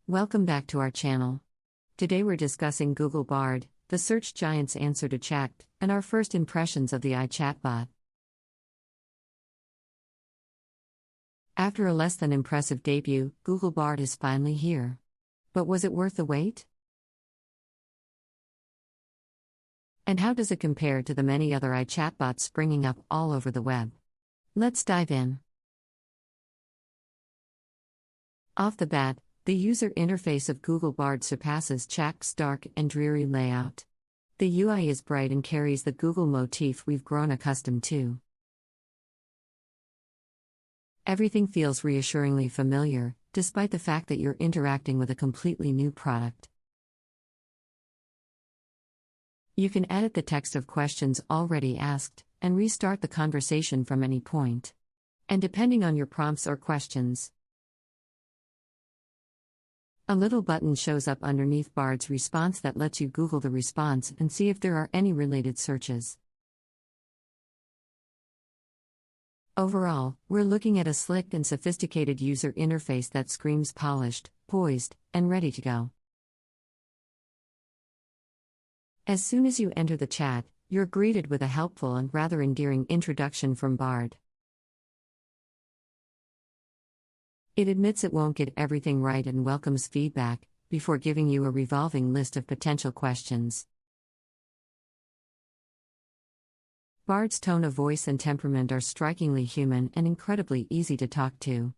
Welcome back to our channel. Today we're discussing Google Bard, the search giant's answer to Chat, and our first impressions of the chatbot. After a less than impressive debut, Google Bard is finally here. But was it worth the wait? And how does it compare to the many other chatbots springing up all over the web? Let's dive in. Off the bat, the user interface of Google Bard surpasses Chat's dark and dreary layout. The UI is bright and carries the Google motif we've grown accustomed to. Everything feels reassuringly familiar, despite the fact that you're interacting with a completely new product. You can edit the text of questions already asked, and restart the conversation from any point. And depending on your prompts or questions, a little button shows up underneath Bard's response that lets you Google the response and see if there are any related searches. Overall, we're looking at a slick and sophisticated user interface that screams polished, poised, and ready to go. As soon as you enter the chat, you're greeted with a helpful and rather endearing introduction from Bard. It admits it won't get everything right and welcomes feedback, before giving you a revolving list of potential questions. Bard's tone of voice and temperament are strikingly human and incredibly easy to talk to,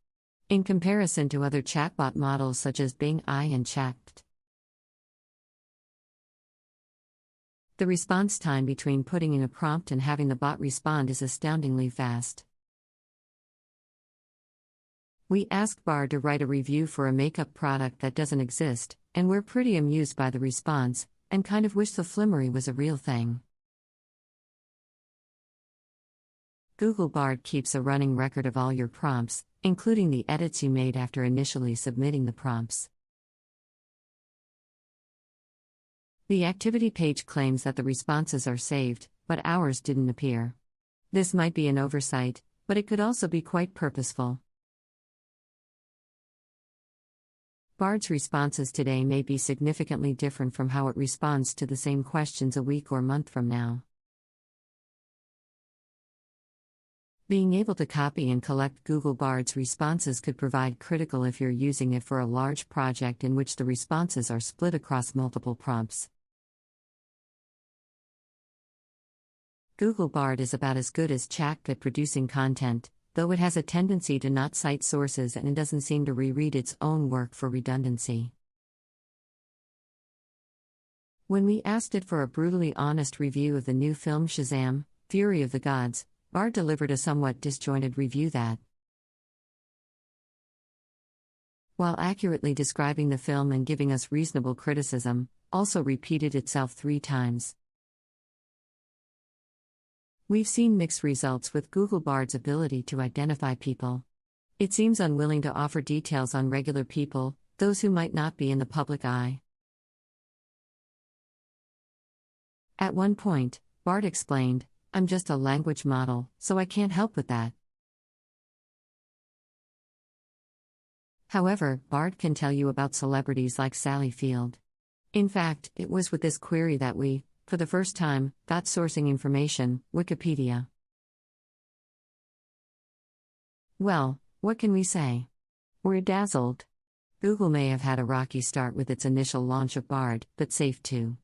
in comparison to other chatbot models such as Bing AI and Chat. The response time between putting in a prompt and having the bot respond is astoundingly fast. We asked Bard to write a review for a makeup product that doesn't exist, and we're pretty amused by the response, and kind of wish the flimmery was a real thing. Google Bard keeps a running record of all your prompts, including the edits you made after initially submitting the prompts. The activity page claims that the responses are saved, but ours didn't appear. This might be an oversight, but it could also be quite purposeful. Bard's responses today may be significantly different from how it responds to the same questions a week or month from now. Being able to copy and collect Google Bard's responses could provide critical if you're using it for a large project in which the responses are split across multiple prompts. Google Bard is about as good as Chat at producing content, though it has a tendency to not cite sources and doesn't seem to reread its own work for redundancy. When we asked it for a brutally honest review of the new film Shazam! Fury of the Gods, Bard delivered a somewhat disjointed review that, while accurately describing the film and giving us reasonable criticism, also repeated itself 3 times. We've seen mixed results with Google Bard's ability to identify people. It seems unwilling to offer details on regular people, those who might not be in the public eye. At one point, Bard explained, "I'm just a language model, so I can't help with that." However, Bard can tell you about celebrities like Sally Field. In fact, it was with this query that we, for the first time, got sourcing information, Wikipedia. Well, what can we say? We're dazzled. Google may have had a rocky start with its initial launch of Bard, but safe too.